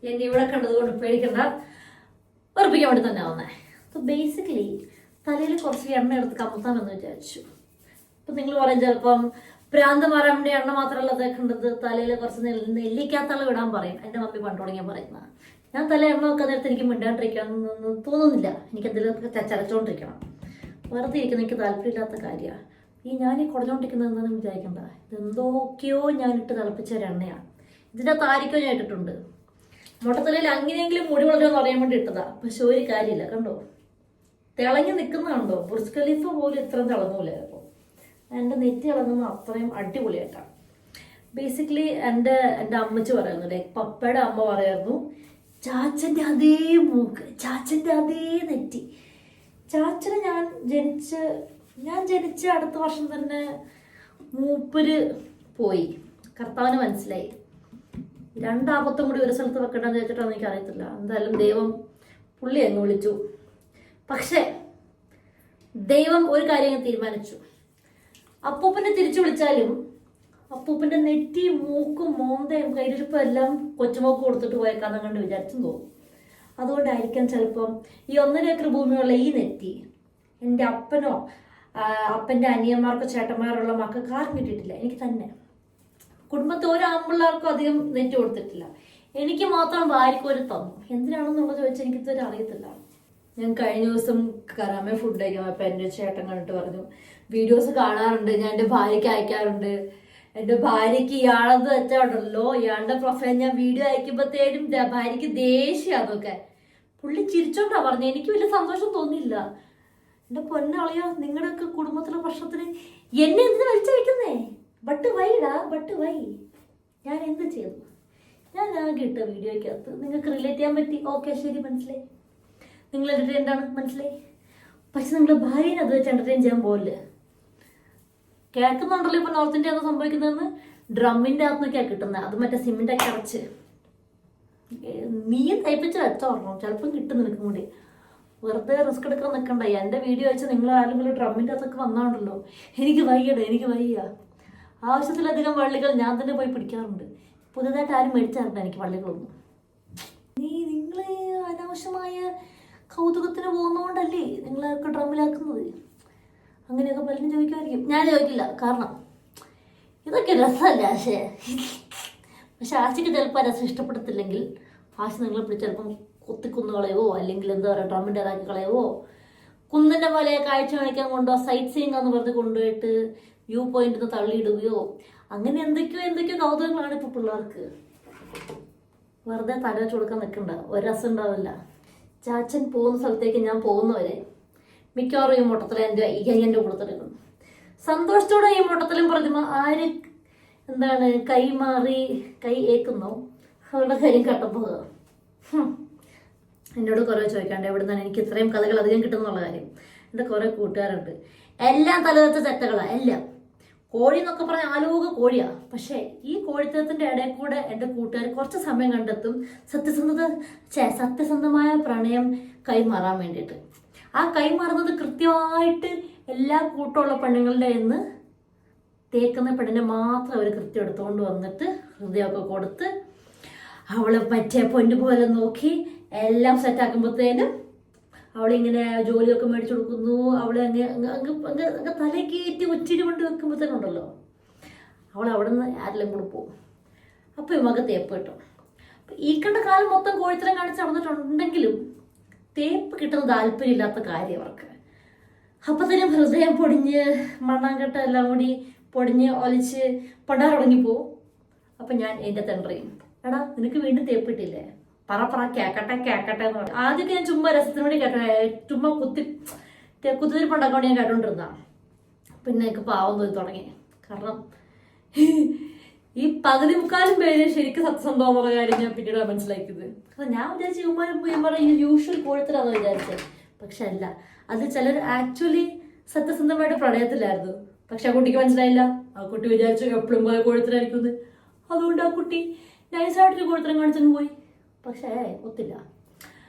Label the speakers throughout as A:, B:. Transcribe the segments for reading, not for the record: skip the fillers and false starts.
A: എന്നെ ഇവിടെ കണ്ടതുകൊണ്ട് പേടിക്കണ്ട, ഉറപ്പിക്കാൻ വേണ്ടി തന്നെ വന്നേ. അപ്പോൾ ബേസിക്കലി തലയിൽ കുറച്ച് എണ്ണ എടുത്ത് കമത്താമെന്ന് വിചാരിച്ചു. അപ്പം നിങ്ങൾ പറയും ചിലപ്പം പ്രാന്ത് മാറാൻ വേണ്ടി എണ്ണ മാത്രമല്ല തേക്കേണ്ടത്, തലയിൽ കുറച്ച് നെല്ലിക്കാത്തള വിടാൻ പറയും. എൻ്റെ മമ്മി പണ്ട് തുടങ്ങിയാൽ പറയുന്ന. ഞാൻ തല എണ്ണ വെക്കാൻ നേരത്തെ എനിക്ക് മിണ്ടാണ്ടിരിക്കാനൊന്നും തോന്നുന്നില്ല. എനിക്ക് എന്തെങ്കിലുമൊക്കെ ചരച്ചോണ്ടിരിക്കണം. വെറുതെ ഇരിക്കുന്ന എനിക്ക് താല്പര്യമില്ലാത്ത കാര്യമാണ്. ഞാൻ കുടഞ്ഞോണ്ടിരിക്കുന്നത് എന്താണെന്ന് വിചാരിക്കണ്ട. ഇതെന്തൊക്കെയോ ഞാനിട്ട് തിളപ്പിച്ച ഒരു എണ്ണയാണ്. ഇതിൻ്റെ താരിക്കോ ഞാൻ ഇട്ടിട്ടുണ്ട്. മുട്ടത്തലയിൽ അങ്ങനെയെങ്കിലും മുടി വളരുമെന്ന് അറിയാൻ വേണ്ടി ഇട്ടതാ. പക്ഷെ ഒരു കാര്യമില്ല, കണ്ടോ തിളങ്ങി നിൽക്കുന്ന കണ്ടോ. ബുർജ് ഖലീഫ പോലും ഇത്രയും തിളങ്ങൂല. അപ്പോൾ എൻ്റെ നെറ്റി തിളങ്ങുന്ന അത്രയും അടിപൊളിയായിട്ടാണ്. ബേസിക്കലി എൻ്റെ അമ്മച്ചി പറയുന്നു, ലൈക്ക് പപ്പയുടെ അമ്മ പറയായിരുന്നു, ചാച്ചൻ്റെ അതേ മൂക്ക്, ചാച്ചൻ്റെ അതേ നെറ്റി. ചാച്ചന് ഞാൻ ജനിച്ച അടുത്ത വർഷം തന്നെ മൂപ്പര് പോയി. കർത്താവിന് മനസ്സിലായി രണ്ടാപത്തും കൂടി ഒരു സ്ഥലത്ത് വെക്കണ്ടെന്ന് വെച്ചിട്ടാണെന്ന് എനിക്കറിയത്തില്ല. എന്തായാലും ദൈവം പുള്ളി അങ്ങ് വിളിച്ചു. പക്ഷേ ദൈവം ഒരു കാര്യം തീരുമാനിച്ചു. അപ്പൂപ്പനെ തിരിച്ചു വിളിച്ചാലും അപ്പൂപ്പൻ്റെ നെറ്റി മൂക്കും മോന്തയും കയ്യിലിരിപ്പും എല്ലാം കൊച്ചുമോക്ക് കൊടുത്തിട്ട് പോയേക്കാന്ന് കണ്ട് വിചാരിച്ചും തോന്നും. അതുകൊണ്ടായിരിക്കാം ചിലപ്പം ഈ 1.5 ഏക്കർ ഭൂമിയുള്ള ഈ നെറ്റി എൻ്റെ അപ്പനോ അപ്പൻ്റെ അനിയന്മാർക്കോ ചേട്ടന്മാരുള്ള മക്കൾക്ക് ആർക്കും കിട്ടിയിട്ടില്ല. എനിക്ക് തന്നെ കുടുംബത്തെ ഒരു ആമ്പിള്ളേർക്കും അധികം നെറ്റ് കൊടുത്തിട്ടില്ല. എനിക്ക് മാത്രം വാരിക്കോരി തന്നു. എന്തിനാണെന്നുള്ളത് ചോദിച്ചാൽ എനിക്കിതുവരെ അറിയത്തില്ല. ഞാൻ കഴിഞ്ഞ ദിവസം കറാമെ ഫുഡ് കഴിക്കാൻ അപ്പം എൻ്റെ ചേട്ടൻ കണ്ടിട്ട് പറഞ്ഞു, വീഡിയോസ് കാണാറുണ്ട്, ഞാൻ എൻ്റെ ഭാര്യയ്ക്ക് അയക്കാറുണ്ട്. എൻ്റെ ഭാര്യയ്ക്ക് ഇയാളെന്ന് വെച്ചാണ്ടല്ലോ, ഇയാളുടെ പ്രൊഫൈൽ ഞാൻ വീഡിയോ അയക്കുമ്പോഴത്തേനും ഭാര്യയ്ക്ക് ദേഷ്യം അതൊക്കെ. പുള്ളി ചിരിച്ചോണ്ടാ പറഞ്ഞു. എനിക്ക് വലിയ സന്തോഷം തോന്നിയില്ല. എൻ്റെ പൊന്നളിയോ, നിങ്ങളുടെയൊക്കെ കുടുംബത്തിലെ പ്രശ്നത്തിന് എന്നെ എന്തിനാ വലിച്ചയക്കുന്നേ? ബട്ട് വൈടാ, ബട്ട് വൈ. ഞാൻ എന്ത് ചെയ്തു? ഞാൻ ആകെ ഇട്ട വീഡിയോയ്ക്കകത്ത് നിങ്ങൾക്ക് റിലേറ്റ് ചെയ്യാൻ പറ്റി, ഓക്കെ ശരി, മനസ്സിലായി. നിങ്ങൾ എൻ്റർടൈൻഡ് ആണ്, മനസ്സിലായി. പക്ഷെ നിങ്ങളുടെ ഭാര്യനെ അത് വെച്ച് എൻ്റർടൈൻ ചെയ്യാൻ പോകില്ല. കേൾക്കുന്നുണ്ടല്ലോ ഇപ്പം നോർത്ത് ഇന്ത്യ എന്താ സംഭവിക്കുന്നതെന്ന്. ഡ്രമ്മിൻ്റെ അകത്തുനിന്നൊക്കെയാണ് കിട്ടുന്നത്. അത് മറ്റേ സിമെൻ്റൊക്കെ അടച്ച് നീ തയ്പ്പിച്ച് വെച്ചോർണം, ചിലപ്പം കിട്ടും നിനക്കും കൂടി. വെറുതെ റിസ്ക് എടുക്കാൻ നിൽക്കണ്ട. എൻ്റെ വീഡിയോ വെച്ച് നിങ്ങൾ ആരെങ്കിലും ഡ്രമ്മിൻ്റെ അകത്തൊക്കെ വന്നാണല്ലോ, എനിക്ക് വയ്യടേ, എനിക്ക് വയ്യ. ആവശ്യത്തിലധികം വള്ളികൾ ഞാൻ തന്നെ പോയി പിടിക്കാറുണ്ട്. പുതുതായിട്ട് ആരും മേടിച്ചാറുണ്ട് എനിക്ക് വള്ളികളൊന്നും. നിങ്ങൾ അനാവശ്യമായ കൗതുകത്തിന് പോകുന്നതുകൊണ്ടല്ലേ നിങ്ങളൊക്കെ ഡ്രമ്മിലാക്കുന്നത്? അങ്ങനെയൊക്കെ പലരും ചോദിക്കുമായിരിക്കും. ഞാൻ ചോദിക്കില്ല, കാരണം ഇതൊക്കെ രസമല്ല ആശയ. പക്ഷെ ആശയ്ക്ക് ചിലപ്പോൾ രസം ഇഷ്ടപ്പെടത്തില്ലെങ്കിൽ ആശ നിങ്ങളെ പിടിച്ച് ചിലപ്പം കുത്തിക്കുന്ന് കളയുവോ, അല്ലെങ്കിൽ എന്താ പറയുക ഡ്രമ്മിൻ്റെ ഇതാക്കി കളയുവോ, കുന്നിൻ്റെ പോലെ കാഴ്ച കാണിക്കാൻ കൊണ്ടുപോകുക, സൈറ്റ് സീയിങ് എന്ന് പറഞ്ഞ് കൊണ്ടുപോയിട്ട് വ്യൂ പോയിന്റിൽ നിന്ന് തള്ളിയിടുകയോ, അങ്ങനെ എന്തൊക്കെയോ കൗതുകങ്ങളാണ് ഇപ്പോൾ പിള്ളേർക്ക്. വെറുതെ തല വെച്ച് കൊടുക്കാൻ നിൽക്കണ്ട, ഒരു രസം ഉണ്ടാവില്ല. ചാച്ചൻ പോകുന്ന സ്ഥലത്തേക്ക് ഞാൻ പോകുന്നവരെ മിക്കവാറും ഈ മുട്ടത്തല എൻ്റെ കൊടുത്തിരിക്കുന്നു. സന്തോഷത്തോടെ ഈ മുട്ടത്തലും പ്രതിമ ആര് കൈമാറി കൈ ഏക്കുന്നോ അവരുടെ കാര്യം കട്ടപ്പോകുക. എന്നോട് കുറേ ചോദിക്കാണ്ട് എവിടെ നിന്നാണ് എനിക്ക് ഇത്രയും കഥകൾ അധികം കിട്ടുന്നുള്ള കാര്യം. എൻ്റെ കുറേ കൂട്ടുകാരുണ്ട്, എല്ലാം തലവെച്ച ചെറ്റകളാണ് എല്ലാം. കോഴി എന്നൊക്കെ പറഞ്ഞാൽ ആലോക കോഴിയാണ്. പക്ഷേ ഈ കോഴിത്തരത്തിൻ്റെ ഇടയിൽ കൂടെ എൻ്റെ കൂട്ടുകാർ കുറച്ച് സമയം കണ്ടെത്തും സത്യസന്ധമായ പ്രണയം കൈമാറാൻ വേണ്ടിയിട്ട്. ആ കൈമാറുന്നത് കൃത്യമായിട്ട് എല്ലാ കൂട്ടമുള്ള പെണ്ണുങ്ങളുടെ എന്ന് തേക്കുന്ന പെണ്ണിനെ മാത്രം അവർ കൃത്യം എടുത്തുകൊണ്ട് വന്നിട്ട് ഹൃദയമൊക്കെ കൊടുത്ത് അവളെ പറ്റിയ പൊന്നു പോലെ നോക്കി എല്ലാം സെറ്റാക്കുമ്പോഴത്തേനും അവളിങ്ങനെ ജോലിയൊക്കെ മേടിച്ചു കൊടുക്കുന്നു. അവളെ അങ്ങ് തലകേറ്റി ഒച്ചിരി കൊണ്ട് വെക്കുമ്പോഴത്തേനുണ്ടല്ലോ അവൾ അവിടെ നിന്ന് ആരെല്ലാം കൂടെ പോകും. അപ്പോൾ ഈ മക തേപ്പ് കിട്ടും. ഈ കണ്ട കാലം മൊത്തം കോഴിത്തരം കാണിച്ച് നടന്നിട്ടുണ്ടെങ്കിലും തേപ്പ് കിട്ടുന്ന താല്പര്യമില്ലാത്ത കാര്യം അവർക്ക്. അപ്പത്തേനും ഹൃദയം പൊടിഞ്ഞ് മണ്ണാങ്കട്ട എല്ലാം കൂടി പൊടിഞ്ഞ് ഒലിച്ച് പണ്ടാർ തുടങ്ങിപ്പോവും. അപ്പം ഞാൻ എൻ്റെ തെണ്ടറിയും, എടാ നിനക്ക് വീണ്ടും തേപ്പ് കിട്ടിയില്ലേ, പറ കേക്കട്ടെ എന്ന് പറഞ്ഞു. ആദ്യമൊക്കെ ഞാൻ ചുമ്മാ രസത്തിന് വേണ്ടി ചുമ്മാ കുത്തിരിപ്പുണ്ടാക്കാൻ വേണ്ടി ഞാൻ കേട്ടോണ്ടിരുന്ന. പിന്നെ എനിക്ക് പാവം തോന്നി തുടങ്ങി. കാരണം ഈ 15 പേര് ശരിക്കും സത്യസന്ധമായ കാര്യം ഞാൻ പിന്നീട് മനസ്സിലാക്കിയത്. കാരണം ഞാൻ വിചാരിച്ച ഇവന്മാരും ഈ യൂഷ്വൽ കോഴത്തിലാണെന്ന് വിചാരിച്ചത്. പക്ഷെ അല്ല, അത് ചിലർ ആക്ച്വലി സത്യസന്ധമായിട്ട് പ്രണയത്തിലായിരുന്നു. പക്ഷെ ആ കുട്ടിക്ക് മനസ്സിലായില്ല. ആ കുട്ടി വിചാരിച്ചു എപ്പോഴും പോയ കോഴത്തിലായിരിക്കുന്നത്. അതുകൊണ്ട് ആ കുട്ടി നൈസായിട്ടൊരു കോഴത്തിലും കാണിച്ചങ്ങ് പോയി. പക്ഷേ ഒത്തില്ല.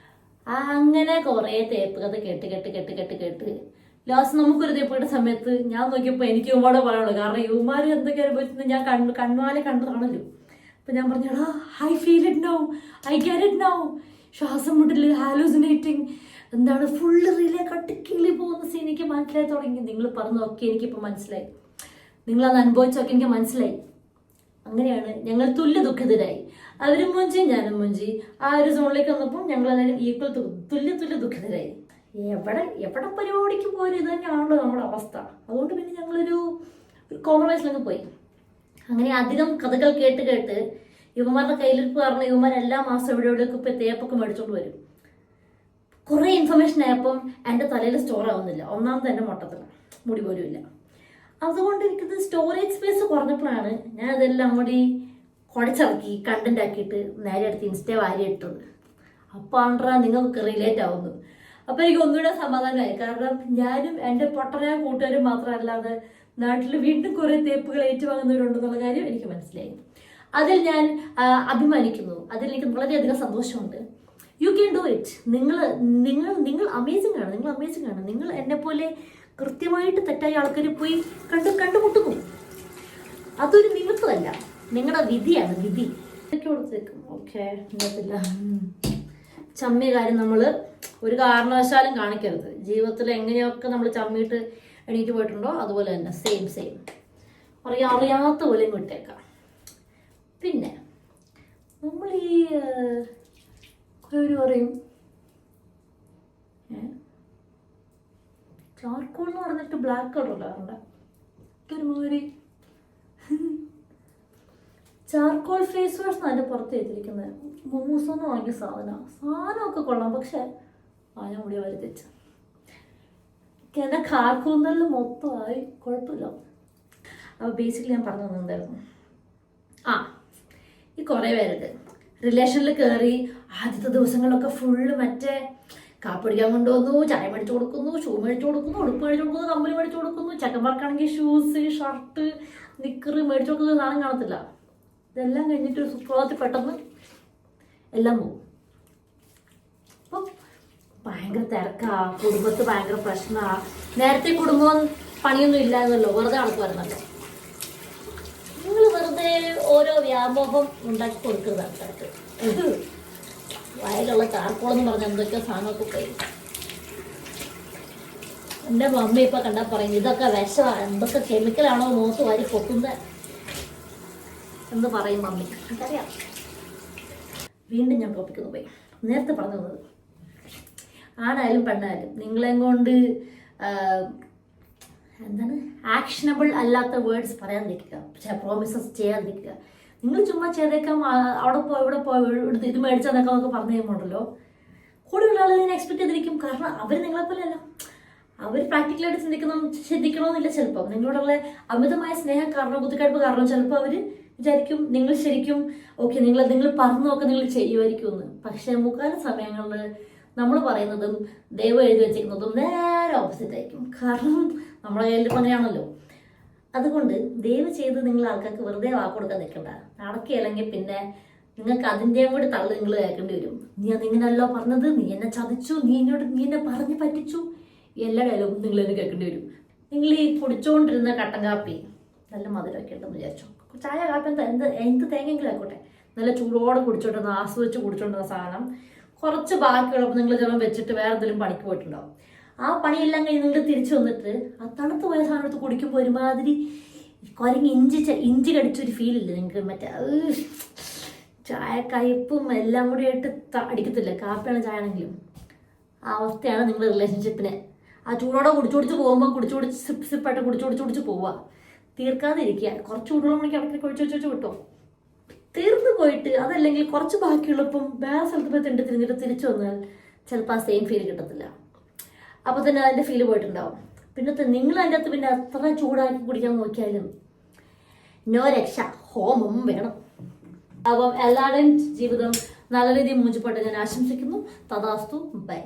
A: അങ്ങനെ കുറേ തേപ്പ് കഥ കേട്ട് ലാസ്റ്റ് നമുക്കൊരു തേപ്പ് കിട്ടുന്ന സമയത്ത് ഞാൻ നോക്കിയപ്പോൾ എനിക്ക് യുവമാടെ പറയാനുള്ളൂ. കാരണം യുവമാർ എന്തൊക്കെ അനുഭവിച്ചത് ഞാൻ കണ്ണുമാലെ കണ്ടതാണല്ലോ. ഇപ്പം ഞാൻ പറഞ്ഞാടാ I feel it now, I get it now, ശ്വാസം മുട്ടൽ, ഹാലൂസിനേറ്റിംഗ്, എന്താണ് ഫുള്ള് റിലേ കട്ടിക്കിളി പോകുന്ന സീൻ എനിക്ക് മനസ്സിലായി തുടങ്ങി. നിങ്ങൾ പറഞ്ഞതൊക്കെ എനിക്കിപ്പോൾ മനസ്സിലായി, നിങ്ങളത് അനുഭവിച്ചൊക്കെ എനിക്ക് മനസ്സിലായി. അങ്ങനെയാണ് ഞങ്ങൾ തുല്യ ദുഃഖിതരായി. അവരും മുഞ്ചി ഞാനും മുഞ്ചി. ആ ഒരു സോണിലേക്ക് വന്നപ്പോൾ ഞങ്ങൾ എല്ലാവരും ഈക്വൽ തുല്യ ദുഃഖിതരായി. എവിടെ പരിപാടിക്ക് പോലും ഇത് തന്നെയാണല്ലോ നമ്മുടെ അവസ്ഥ. അതുകൊണ്ട് പിന്നെ ഞങ്ങളൊരു കോംപ്രമൈസിലൊക്കെ പോയി. അങ്ങനെ അധികം കഥകൾ കേട്ട് യുവമാരുടെ കയ്യിലിരിപ്പ് കാരണം യുവമാർ എല്ലാ മാസം എവിടെയൊക്കെ ഇപ്പോൾ തേപ്പൊക്കെ മേടിച്ചോണ്ട് വരും. കുറേ ഇൻഫർമേഷൻ ആയപ്പം എൻ്റെ തലയിൽ സ്റ്റോർ ആവുന്നില്ല. ഒന്നാമത് എൻ്റെ മൊട്ടത്തിൽ മുടി പോലും ഇല്ല. അതുകൊണ്ട് എനിക്കിത് സ്റ്റോറേജ് സ്പേസ് കുറഞ്ഞപ്പോഴാണ് ഞാൻ അതെല്ലാം കൂടി കുഴച്ചിറക്കി കണ്ടന്റ് ആക്കിയിട്ട് നേരെ അടുത്ത് ഇൻസ്റ്റേ വാരി ഇട്ടത്. അപ്പോൾ ആണ്ട്രാ നിങ്ങൾക്ക് റിലേറ്റ് ആവുന്നു. അപ്പോൾ എനിക്ക് ഒന്നുകൂടെ സമാധാനമായി. കാരണം ഞാനും എൻ്റെ പൊട്ടനായ കൂട്ടുകാരും മാത്രമല്ലാതെ നാട്ടിൽ വീണ്ടും കുറേ തേപ്പുകൾ ഏറ്റുവാങ്ങുന്നവരുണ്ടെന്നുള്ള കാര്യം എനിക്ക് മനസ്സിലായി. അതിൽ ഞാൻ അഭിമാനിക്കുന്നു. അതിൽ എനിക്ക് വളരെയധികം സന്തോഷമുണ്ട്. You can do it. നിങ്ങൾ അമേസിംഗ് ആണ്. നിങ്ങൾ എന്നെപ്പോലെ കൃത്യമായിട്ട് തെറ്റായ ആൾക്കാർ പോയി കണ്ടുമുട്ടുന്നു. അതൊരു നിമിത്തമല്ല, നിങ്ങളുടെ വിധിയാണ്, വിധി. ഇതൊക്കെ കൊടുത്തേക്കും. ഓക്കെ, ഇന്നത്തില്ല ചമ്മിയ കാര്യം നമ്മൾ ഒരു കാരണവശാലും കാണിക്കരുത്. ജീവിതത്തിൽ എങ്ങനെയൊക്കെ നമ്മൾ ചമ്മിയിട്ട് എണീറ്റ് പോയിട്ടുണ്ടോ അതുപോലെ തന്നെ സെയിം അറിയാത്ത പോലെയും വിട്ടേക്കാം. പിന്നെ നമ്മൾ ഈ പറയും ചാർക്കോൾ എന്ന് പറഞ്ഞിട്ട് ബ്ലാക്ക് കളർ ഇടാറുണ്ട്. ഒരുമാതിരി ചാർക്കോൾ ഫേസ് വാഷ് അതിൻ്റെ പുറത്ത് വെച്ചിരിക്കുന്നത്. മോമോസൊന്നും വാങ്ങിയ സാധനമൊക്കെ കൊള്ളാം. പക്ഷെ ഞാൻ മുടി വരെ തെച്ച എൻ്റെ കാർക്കൂന്തലിൽ മൊത്തമായി കുഴപ്പമില്ല. അപ്പോൾ ബേസിക്കലി ഞാൻ പറഞ്ഞു തന്നിട്ടുണ്ടായിരുന്നു. ഈ കുറേ പേരുണ്ട് റിലേഷനിൽ കയറി ആദ്യത്തെ ദിവസങ്ങളിലൊക്കെ ഫുള്ള് മറ്റേ കാപ്പിടിക്കാൻ കൊണ്ടുവന്നു, ചായ മേടിച്ചു കൊടുക്കുന്നു, ഷൂ മേടിച്ചു കൊടുക്കുന്നു, ഉടുപ്പ് മേടിച്ചു കൊടുക്കുന്നു, കമ്പനി മേടിച്ചു കൊടുക്കുന്നു. ചെക്കന്മാർക്കാണെങ്കിൽ ഷൂസ്, ഷർട്ട്, നിക്കറ് മേടിച്ചു കൊടുക്കുന്ന സാധനം കാണത്തില്ല. ഇതെല്ലാം കഴിഞ്ഞിട്ട് ഒരു സുപ്രഭാതത്തിൽ പെട്ടെന്ന് എല്ലാം പോകും. അപ്പം ഭയങ്കര തിരക്കാ, കുടുംബത്ത് ഭയങ്കര പ്രശ്നമാ. നേരത്തെ കുടുംബം പണിയൊന്നും ഇല്ലായിരുന്നല്ലോ, വെറുതെ നടക്കുമായിരുന്നല്ലോ. നിങ്ങൾ വെറുതെ ഓരോ വ്യാമോഹം ഉണ്ടാക്കി കൊടുക്കുന്നത് ആൾക്കാർക്ക്. വയലുള്ള ചാർക്കോളെന്ന് പറഞ്ഞ എന്തൊക്കെയോ സാധനമൊക്കെ പോയി. എൻ്റെ മമ്മി ഇപ്പം കണ്ടാൽ പറയും ഇതൊക്കെ വിഷമാണ്, എന്തൊക്കെ കെമിക്കലാണോ മുഖത്ത് വാരി പൊക്കുന്നത് എന്ന് പറയും മമ്മി. എനിക്കറിയാം. വീണ്ടും ഞാൻ ടോപ്പിക്കൊന്ന് പോയി. നേരത്തെ പറഞ്ഞു തന്നത് ആണായാലും പെണ്ണായാലും നിങ്ങളെയും കൊണ്ട് എന്താണ് ആക്ഷനബിൾ അല്ലാത്ത വേർഡ്സ് പറയാതിരിക്കുക, പ്രോമിസസ് ചെയ്യാതിരിക്കുക. നിങ്ങൾ ചുമ്മാ ചെയ്തേക്കാം, അവിടെ പോയി ഇവിടെ പോയി ഇത് മേടിച്ചേക്കാം എന്നൊക്കെ പറഞ്ഞു കഴിയുമ്പോണ്ടല്ലോ കൂടുതലുള്ള ആളുകൾ ഇതിനെ എക്സ്പെക്ട് ചെയ്തിരിക്കും. കാരണം അവർ നിങ്ങളെപ്പോലെയല്ല. അവർ പ്രാക്ടിക്കലായിട്ട് ശ്രദ്ധിക്കണമെന്നില്ല. ചിലപ്പോൾ നിങ്ങളോടുള്ള അമിതമായ സ്നേഹം കാരണം, കുത്തിക്കഴിപ്പ് കാരണം ചിലപ്പോൾ അവർ വിചാരിക്കും നിങ്ങൾ ശരിക്കും ഓക്കെ നിങ്ങൾ പറഞ്ഞൊക്കെ നിങ്ങൾ ചെയ്യുമായിരിക്കും എന്ന്. പക്ഷെ മുക്കാല സമയങ്ങളിൽ നമ്മൾ പറയുന്നതും ദൈവം എഴുതി വെച്ചിരിക്കുന്നതും നേരെ ഓപ്പോസിറ്റ് ആയിരിക്കും. കാരണം നമ്മളെ കയ്യിൽ അങ്ങനെയാണല്ലോ. അതുകൊണ്ട് ദയവ് ചെയ്ത് നിങ്ങൾ ആൾക്കാർക്ക് വെറുതെ വാക്ക് കൊടുക്കാൻ നിൽക്കണ്ട. നടക്കുകയല്ലെങ്കിൽ പിന്നെ നിങ്ങൾക്ക് അതിൻ്റെയും കൂടി തള്ളു നിങ്ങൾ കേൾക്കേണ്ടി വരും. നീ അതിങ്ങനല്ലോ പറഞ്ഞത്, നീ എന്നെ ചതിച്ചു, നീ എന്നെ പറഞ്ഞ് പറ്റിച്ചു, എല്ലാ ഡയലോഗും നിങ്ങൾ തന്നെ കേൾക്കേണ്ടി വരും. നിങ്ങൾ ഈ കുടിച്ചുകൊണ്ടിരുന്ന കട്ടൻ കാപ്പി നല്ല മധുരമൊക്കെ ഉണ്ടെന്ന് വിചാരിച്ചു. ചായ കാപ്പി എന്ത് തേങ്ങെങ്കിലും ആയിക്കോട്ടെ, നല്ല ചൂടോടെ കുടിച്ചോണ്ടിരുന്ന ആസ്വദിച്ച് കുടിച്ചോണ്ടിരുന്ന സാധനം കുറച്ച് ബാക്കിയുള്ളപ്പോൾ നിങ്ങൾ ചിലപ്പോൾ വെച്ചിട്ട് വേറെ എന്തെങ്കിലും പണിക്ക് പോയിട്ടുണ്ടാവും. ആ പണിയെല്ലാം കഴിഞ്ഞ് നിങ്ങൾ തിരിച്ചു വന്നിട്ട് ആ തണുത്ത് പോയ സാധനം എടുത്ത് കുടിക്കുമ്പോൾ ഒരുമാതിരി കുരങ്ങി ഇഞ്ചി കടിച്ചൊരു ഫീലില്ലേ നിങ്ങൾക്ക്? മറ്റേ ചായ കയ്പും എല്ലാം കൂടി ആയിട്ട് അടിക്കത്തില്ല, കാപ്പിയാണ് ചായ ആണെങ്കിലും. ആ അവസ്ഥയാണ് നിങ്ങളുടെ റിലേഷൻഷിപ്പിന്. ആ ചൂടോടെ കുടിച്ചു പോകുമ്പോൾ കുടിച്ച് സിപ്പായിട്ട് കുടിച്ച് പോവുക, തീർക്കാതെ ഇരിക്കുക. കുറച്ച് ചൂടുള്ള മണിക്ക് ഇടയ്ക്ക് കുഴിച്ച് വിട്ടോ, തീർന്നു പോയിട്ട് അതല്ലെങ്കിൽ കുറച്ച് ബാക്കിയുള്ളപ്പം വേറെ സ്ഥലത്ത് പോയി തിരിഞ്ഞിട്ട് തിരിച്ചു വന്നാൽ ചിലപ്പോൾ ആ സെയിം ഫീൽ കിട്ടത്തില്ല. അപ്പോൾ തന്നെ അതിൻ്റെ ഫീല് പോയിട്ടുണ്ടാവും. പിന്നെ നിങ്ങൾ അതിൻ്റെ അകത്ത് പിന്നെ എത്ര ചൂടാക്കി കുടിക്കാൻ നോക്കിയാലും നോ രക്ഷ, ഹോമം വേണം. അപ്പം എല്ലാവരുടെയും ജീവിതം നല്ല രീതിയിൽ മൂഞ്ചിപ്പോട്ടെ ഞാൻ ആശംസിക്കുന്നു. തഥാസ്തു. ബൈ.